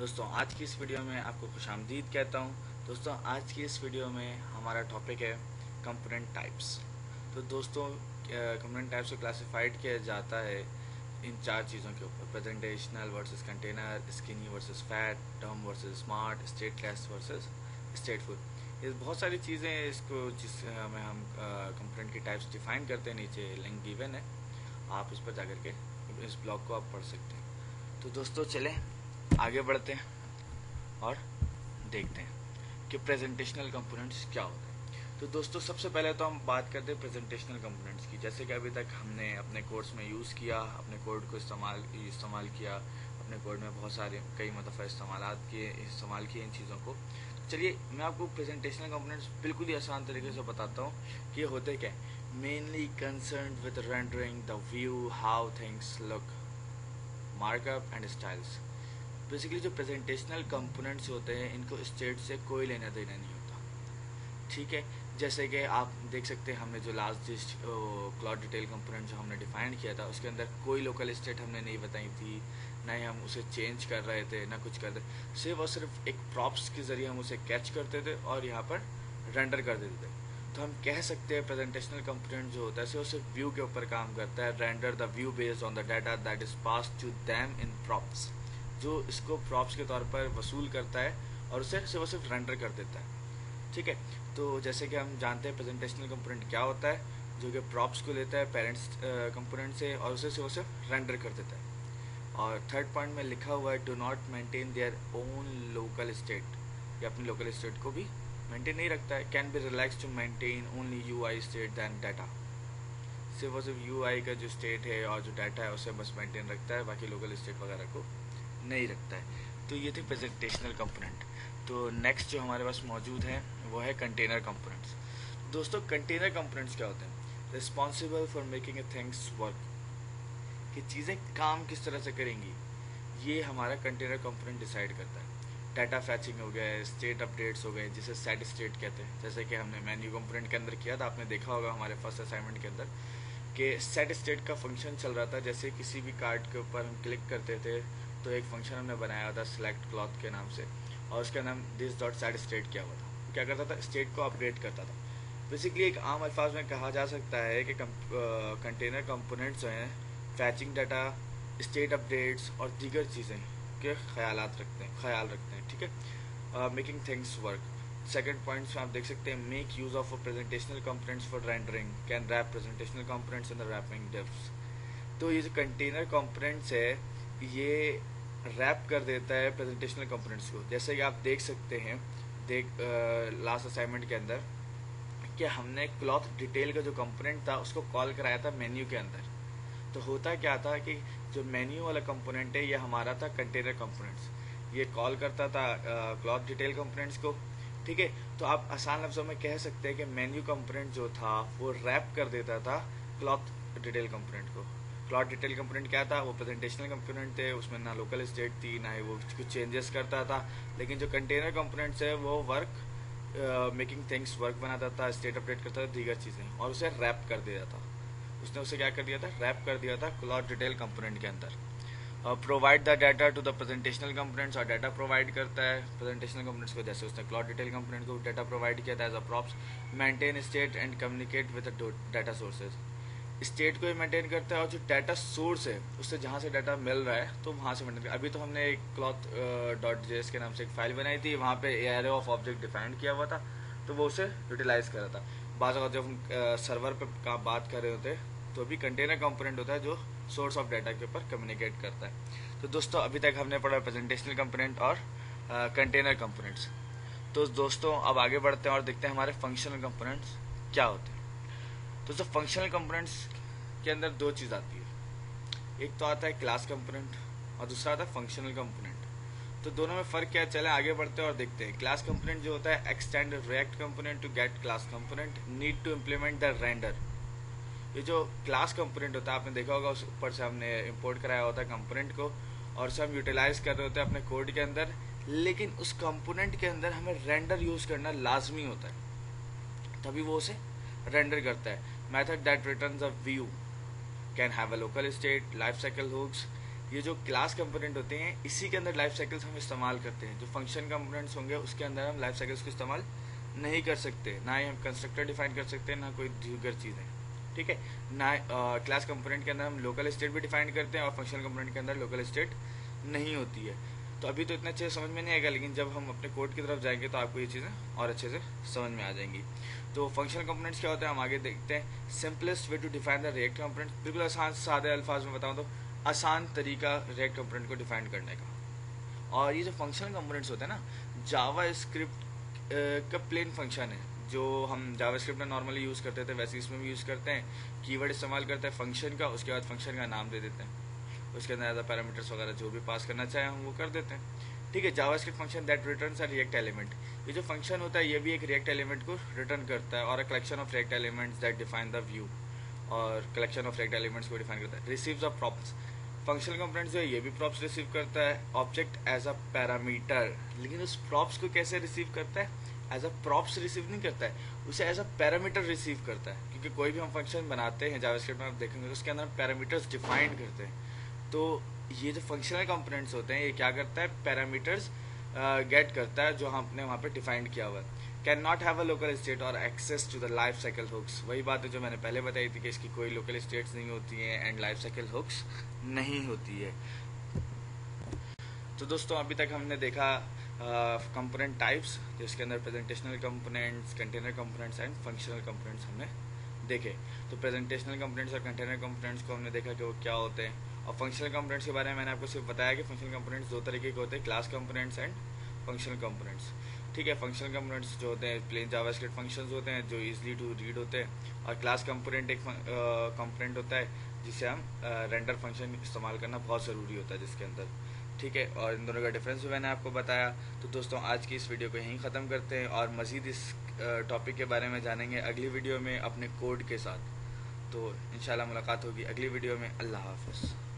दोस्तों आज की इस वीडियो में आपको खुशामदीद कहता हूँ। दोस्तों आज की इस वीडियो में हमारा टॉपिक है कंपोनेंट टाइप्स। तो दोस्तों कंपोनेंट टाइप्स को क्लासिफाइड किया जाता है इन चार चीज़ों के ऊपर: presentational versus container, skinny versus fat, dumb versus smart, stateless versus stateful. ये बहुत सारी चीज़ें हैं इसको जिसमें हम कंपोनेंट की टाइप्स डिफाइन करते हैं। नीचे लिंक गिवन है, आप इस पर जाकर के इस ब्लॉग को आप पढ़ सकते हैं। तो दोस्तों चलें आगे बढ़ते हैं और देखते हैं कि प्रेजेंटेशनल कंपोनेंट्स क्या होते हैं। तो दोस्तों सबसे पहले तो हम बात करते हैं प्रेजेंटेशनल कंपोनेंट्स की। जैसे कि अभी तक हमने अपने कोर्स में यूज़ किया, अपने कोड को इस्तेमाल किया, अपने कोड में बहुत सारे कई मतलब इस्तेमाल किए इन चीज़ों को। चलिए मैं आपको प्रेजेंटेशनल कंपोनेंट्स बिल्कुल ही आसान तरीके से बताता हूँ कि ये होते क्या है। Mainly concern with rendering the view, how things look, markup and styles. Basically जो प्रेजेंटेशनल कंपोनेंट्स होते हैं इनको स्टेट से कोई लेना देना नहीं होता, ठीक है। जैसे कि आप देख सकते हैं हमने जो लास्ट क्लाउड डिटेल कंपोनेंट जो हमने डिफाइन किया था उसके अंदर कोई लोकल स्टेट हमने नहीं बताई थी, ना ही हम उसे चेंज कर रहे थे, ना कुछ कर रहे, सिर्फ और सिर्फ एक प्रॉप्स के जरिए हम उसे कैच करते थे और यहाँ पर रेंडर कर देते थे। तो हम कह सकते हैं प्रेजेंटेशनल कंपोनेंट जो होता है सिर्फ व्यू के ऊपर काम करता है। Render the view based on the data that is passed to them in props, जो इसको प्रॉप्स के तौर पर वसूल करता है और उसे सिर्फ रेंडर कर देता है, ठीक है। तो जैसे कि हम जानते हैं प्रेजेंटेशनल कंपोनेंट क्या होता है, जो कि प्रॉप्स को लेता है पेरेंट्स कंपोनेंट से और उसे सिर्फ रेंडर कर देता है। और थर्ड पॉइंट में लिखा हुआ है do not maintain their own local state, ये अपनी लोकल स्टेट को भी मेंटेन नहीं रखता है। Can be relax to maintain only UI state than data, सिर्फ और सिर्फ यूआई का जो स्टेट है और जो डाटा है उसे बस मेंटेन रखता है, बाकी लोकल स्टेट वगैरह को नहीं रखता है। तो ये थे प्रेजेंटेशनल कंपोनेंट। तो नेक्स्ट जो हमारे पास मौजूद है वो है कंटेनर कंपोनेंट्स। दोस्तों कंटेनर कंपोनेंट्स क्या होते हैं? Responsible for making a things work, कि चीज़ें काम किस तरह से करेंगी ये हमारा कंटेनर कंपोनेंट डिसाइड करता है। डाटा फैचिंग हो गया, स्टेट अपडेट्स हो गए जिसे सेट स्टेट कहते हैं, जैसे कि हमने मेन्यू कंपोनेंट के अंदर किया था, आपने देखा होगा हमारे फर्स्ट असाइनमेंट के अंदर कि सेट स्टेट का फंक्शन चल रहा था। जैसे किसी भी कार्ड के ऊपर हम क्लिक करते थे तो एक फंक्शन हमने बनाया था सिलेक्ट क्लॉथ के नाम से, और उसका नाम दिस डॉट सेट स्टेट किया हुआ था। क्या करता था? स्टेट को अपडेट करता था। बेसिकली एक आम अल्फाज में कहा जा सकता है कि कंटेनर कंपोनेंट्स जो हैं फैचिंग डाटा, स्टेट अपडेट्स और दीगर चीज़ें के ख्याल रखते हैं, ठीक है। Making things work. Second points में आप देख सकते हैं make use of presentational components for rendering, can wrap presentational components in the wrapping divs. तो ये जो कंटेनर कंपोनेंट्स है ये रैप कर देता है प्रेजेंटेशनल कंपोनेंट्स को। जैसे कि आप देख सकते हैं लास्ट असाइनमेंट के अंदर कि हमने क्लॉथ डिटेल का जो कंपोनेंट था उसको कॉल कराया था मेन्यू के अंदर। तो होता क्या था कि जो मेन्यू वाला कंपोनेंट है ये हमारा था कंटेनर कंपोनेंट्स, ये कॉल करता था क्लॉथ डिटेल कंपोनेंट्स को, ठीक है। तो आप आसान लफ्जों में कह सकते हैं कि मेन्यू कंपोनेंट जो था वो रैप कर देता था क्लॉथ डिटेल कंपोनेंट को। क्लॉथ डिटेल कंपोनेंट क्या था? वो प्रेजेंटेशनल कंपोनेंट थे, उसमें ना लोकल स्टेट थी ना ही वो कुछ चेंजेस करता था। लेकिन जो कंटेनर कंपोनेंट्स है वो वर्क मेकिंग थिंग्स वर्क बनाता था, स्टेट अपडेट करता था, दीगर चीज़ें, और उसे रैप कर दिया था। उसने उसे क्या कर दिया था? रैप कर दिया था क्लॉथ डिटेल कंपोनेंट के अंदर। Provide the data to the presentational components, और डाटा प्रोवाइड करता है प्रेजेंटेशनल कंपोनेंट्स को। जैसे उसने क्लॉथ डिटेल कंपोनेंट को डाटा प्रोवाइड किया था as a props. Maintain state and communicate with data sources, state को ही मेंटेन करता है और जो डाटा सोर्स है उससे जहाँ से डाटा मिल रहा है तो वहाँ से मेंटेन करता है। अभी तो हमने एक क्लॉथ डॉट जेएस के नाम से एक फाइल बनाई थी, वहाँ पे एरे ऑफ ऑब्जेक्ट डिफाइन किया हुआ था, तो वो उसे यूटिलाइज कर रहा था। बात अगर जब हम सर्वर पे बात कर रहे होते तो भी कंटेनर कंपोनेंट होता है जो सोर्स ऑफ डाटा के ऊपर कम्युनिकेट करता है। तो दोस्तों अभी तक हमने पढ़ा प्रेजेंटेशनल कंपोनेंट और कंटेनर कंपोनेंट्स। तो दोस्तों अब आगे बढ़ते हैं और देखते हैं हमारे फंक्शनल कंपोनेंट्स क्या होते हैं। दोस्तों फंक्शनल कंपोनेंट्स के अंदर दो चीज़ आती है, एक तो आता है क्लास कंपोनेंट और दूसरा आता है फंक्शनल कंपोनेंट। तो दोनों में फ़र्क क्या है, चले आगे बढ़ते हैं और देखते हैं। क्लास कंपोनेंट जो होता है extend React component to get class component, need to implement the render. ये जो क्लास कंपोनेंट होता है आपने देखा होगा उस ऊपर से हमने इंपोर्ट कराया होता है कंपोनेंट को और उसे हम यूटिलाइज कर रहे होते हैं अपने कोड के अंदर, लेकिन उस कंपोनेंट के अंदर हमें रेंडर यूज़ करना लाजमी होता है, तभी वो उसे रेंडर करता है। Method that returns a view can have a local state, life cycle hooks, ये जो क्लास कंपोनेंट होते हैं इसी के अंदर लाइफ साइकिल्स हम इस्तेमाल करते हैं। जो फंक्शन कंपोनेंट्स होंगे उसके अंदर हम लाइफ साइकिल्स को इस्तेमाल नहीं कर सकते, ना ही हम कंस्ट्रक्टर डिफाइन कर सकते हैं, ना कोई दीगर चीज़ें, ठीक है ना। क्लास कंपोनेंट के अंदर हम लोकल स्टेट भी डिफाइन करते हैं और फंक्शनल कंपोनेंट के अंदर लोकल स्टेट नहीं होती है। तो अभी तो इतना अच्छे से समझ में नहीं आएगा, लेकिन जब हम अपने कोड की तरफ जाएंगे तो आपको ये चीज़ें और अच्छे से समझ में आ जाएंगी। तो फंक्शनल कंपोनेंट्स क्या होते हैं हम आगे देखते हैं। Simplest way to define the React component, बिल्कुल आसान सादे अल्फाज में बताऊँ तो आसान तरीका रिएक्ट कंपोनेंट को डिफाइन करने का। और ये जो फंक्शनल कंपोनेंट्स होते हैं ना, जावा स्क्रिप्ट का प्लेन फंक्शन है जो हम जावा स्क्रिप्ट में नॉर्मली यूज़ करते थे, वैसे इसमें भी यूज़ करते हैं। कीवर्ड इस्तेमाल करते हैं फंक्शन का, उसके बाद फंक्शन का नाम दे देते हैं, उसके अंदर एज पैरामीटर्स वगैरह जो भी पास करना चाहे हम वो कर देते हैं, ठीक है। JavaScript function that returns a react element, ये जो फंक्शन होता है ये भी एक रिएक्ट एलिमेंट को रिटर्न करता है, और a collection of react elements that define the view, और कलेक्शन ऑफ रिएक्ट एलिमेंट्स को डिफाइन करता है। Receives a props, functional component जो है ये भी प्रॉप्स रिसीव करता है, ऑब्जेक्ट एज अ पैरामीटर, लेकिन उस प्रॉप्स को कैसे रिसीव करता है, एज अ प्रॉप्स रिसीव नहीं करता है, उसे एज अ पैरामीटर रिसीव करता है। क्योंकि कोई भी हम फंक्शन बनाते हैं जावास्क्रिप्ट में आप देखेंगे तो उसके अंदर हम पैरामीटर्स डिफाइन करते हैं। तो ये जो फंक्शनल कंपोनेंट्स होते हैं ये क्या करता है, पैरामीटर्स गेट करता है जो हमने वहाँ पे डिफाइन किया हुआ है। Can not have a local state और access to the life cycle hooks, वही बात है जो मैंने पहले बताई थी कि इसकी कोई लोकल स्टेट्स नहीं होती हैं एंड लाइफ साइकिल हुक्स नहीं होती है। तो दोस्तों अभी तक हमने देखा कंपोनेंट टाइप्स, जिसके अंदर presentational components, container components and functional components हमने देखे। तो प्रेजेंटेशनल कंपोनेंट्स और कंटेनर कंपोनेंट्स को हमने देखा कि वो क्या होते हैं, और फंक्शनल कंपोनेंट्स के बारे में मैंने आपको सिर्फ बताया कि फंक्शनल कंपोनेंट्स दो तरीके के होते हैं, class components and functional components, ठीक है। फंक्शनल कंपोनेंट्स जो होते हैं प्लेन जावास्क्रिप्ट फंक्शंस होते हैं जो इजीली टू रीड होते हैं, और क्लास कंपोनेंट एक कंपोनेंट होता है जिसे हम रेंडर फंक्शन इस्तेमाल करना बहुत ज़रूरी होता है जिसके अंदर, ठीक है। और इन दोनों का डिफरेंस भी मैंने आपको बताया। तो दोस्तों आज की इस वीडियो को यहीं ख़त्म करते हैं, और मज़ीद इस टॉपिक के बारे में जानेंगे अगली वीडियो में अपने कोड के साथ। तो इंशाल्लाह मुलाकात होगी अगली वीडियो में। अल्लाह हाफ़िज़।